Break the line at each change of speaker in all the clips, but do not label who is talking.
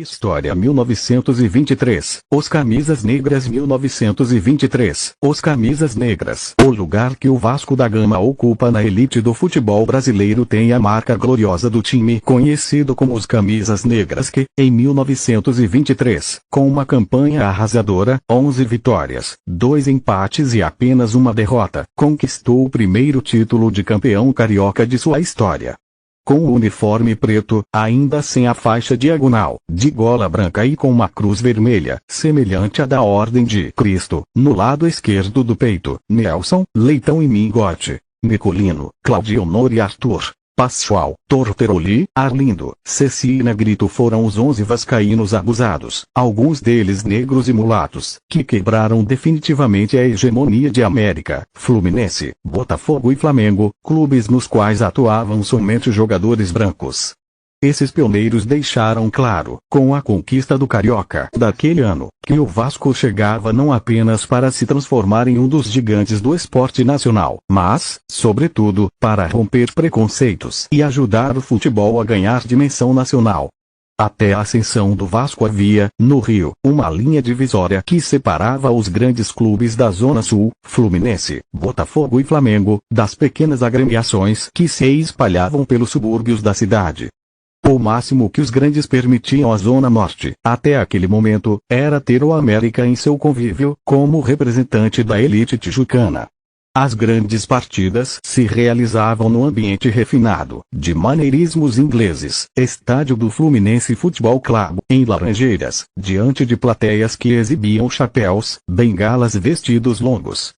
História 1923, Os Camisas Negras 1923, Os Camisas Negras. O lugar que o Vasco da Gama ocupa na elite do futebol brasileiro tem a marca gloriosa do time conhecido como os Camisas Negras que, em 1923, com uma campanha arrasadora, 11 vitórias, 2 empates e apenas uma derrota, conquistou o primeiro título de campeão carioca de sua história. Com o uniforme preto, ainda sem a faixa diagonal, de gola branca e com uma cruz vermelha, semelhante à da Ordem de Cristo, no lado esquerdo do peito, Nelson, Leitão e Mingote, Nicolino, Claudio Honor e Arthur, Paschoal, Torteroli, Arlindo, Ceci e Negrito foram os 11 vascaínos abusados, alguns deles negros e mulatos, que quebraram definitivamente a hegemonia de América, Fluminense, Botafogo e Flamengo, clubes nos quais atuavam somente jogadores brancos. Esses pioneiros deixaram claro, com a conquista do Carioca daquele ano, que o Vasco chegava não apenas para se transformar em um dos gigantes do esporte nacional, mas, sobretudo, para romper preconceitos e ajudar o futebol a ganhar dimensão nacional. Até a ascensão do Vasco havia, no Rio, uma linha divisória que separava os grandes clubes da Zona Sul, Fluminense, Botafogo e Flamengo, das pequenas agremiações que se espalhavam pelos subúrbios da cidade. O máximo que os grandes permitiam à Zona Norte, até aquele momento, era ter o América em seu convívio, como representante da elite tijucana. As grandes partidas se realizavam no ambiente refinado, de maneirismos ingleses, estádio do Fluminense Futebol Club, em Laranjeiras, diante de plateias que exibiam chapéus, bengalas e vestidos longos.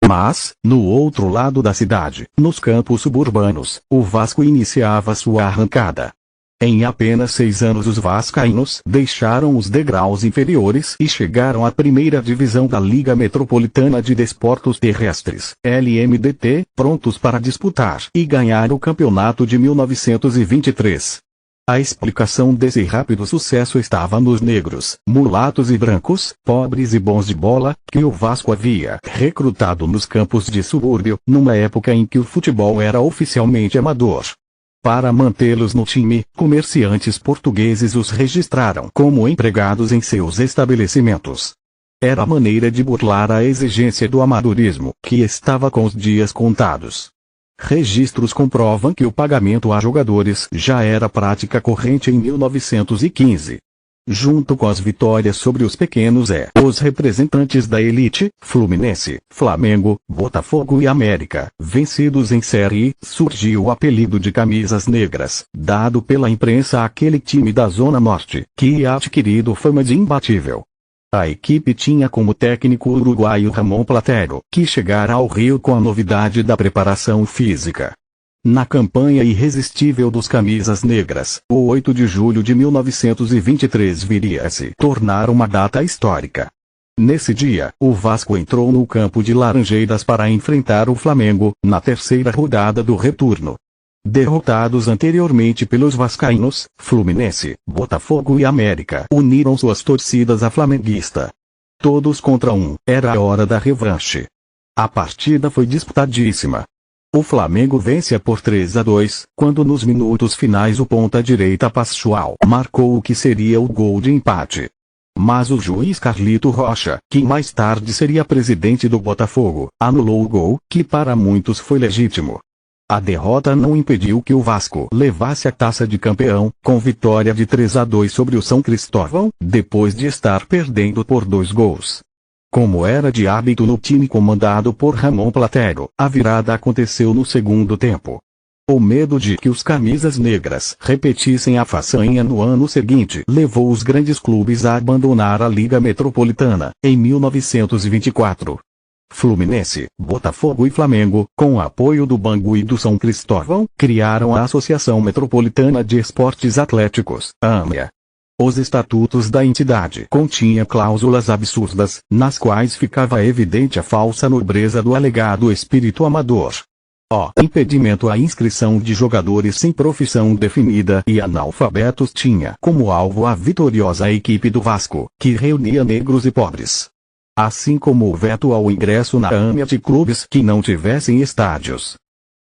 Mas, no outro lado da cidade, nos campos suburbanos, o Vasco iniciava sua arrancada. Em apenas 6 anos os vascaínos deixaram os degraus inferiores e chegaram à primeira divisão da Liga Metropolitana de Desportos Terrestres, LMDT, prontos para disputar e ganhar o campeonato de 1923. A explicação desse rápido sucesso estava nos negros, mulatos e brancos, pobres e bons de bola, que o Vasco havia recrutado nos campos de subúrbio, numa época em que o futebol era oficialmente amador. Para mantê-los no time, comerciantes portugueses os registraram como empregados em seus estabelecimentos. Era a maneira de burlar a exigência do amadorismo, que estava com os dias contados. Registros comprovam que o pagamento a jogadores já era prática corrente em 1915. Junto com as vitórias sobre os pequenos os representantes da elite, Fluminense, Flamengo, Botafogo e América, vencidos em série, surgiu o apelido de Camisas Negras, dado pela imprensa àquele time da Zona Norte, que tinha adquirido fama de imbatível. A equipe tinha como técnico o uruguaio Ramon Platero, que chegara ao Rio com a novidade da preparação física. Na campanha irresistível dos Camisas Negras, o 8 de julho de 1923 viria a se tornar uma data histórica. Nesse dia, o Vasco entrou no campo de Laranjeiras para enfrentar o Flamengo, na terceira rodada do retorno. Derrotados anteriormente pelos vascaínos, Fluminense, Botafogo e América uniram suas torcidas à flamenguista. Todos contra um, era a hora da revanche. A partida foi disputadíssima. O Flamengo vence por 3-2, quando nos minutos finais o ponta-direita Paschoal marcou o que seria o gol de empate. Mas o juiz Carlito Rocha, que mais tarde seria presidente do Botafogo, anulou o gol, que para muitos foi legítimo. A derrota não impediu que o Vasco levasse a taça de campeão, com vitória de 3-2 sobre o São Cristóvão, depois de estar perdendo por 2 gols. Como era de hábito no time comandado por Ramon Platero, a virada aconteceu no segundo tempo. O medo de que os Camisas Negras repetissem a façanha no ano seguinte levou os grandes clubes a abandonar a Liga Metropolitana, em 1924. Fluminense, Botafogo e Flamengo, com o apoio do Bangu e do São Cristóvão, criaram a Associação Metropolitana de Esportes Atléticos, AMEA. Os estatutos da entidade continham cláusulas absurdas, nas quais ficava evidente a falsa nobreza do alegado espírito amador. O impedimento à inscrição de jogadores sem profissão definida e analfabetos tinha como alvo a vitoriosa equipe do Vasco, que reunia negros e pobres. Assim como o veto ao ingresso na AMEA de clubes que não tivessem estádios.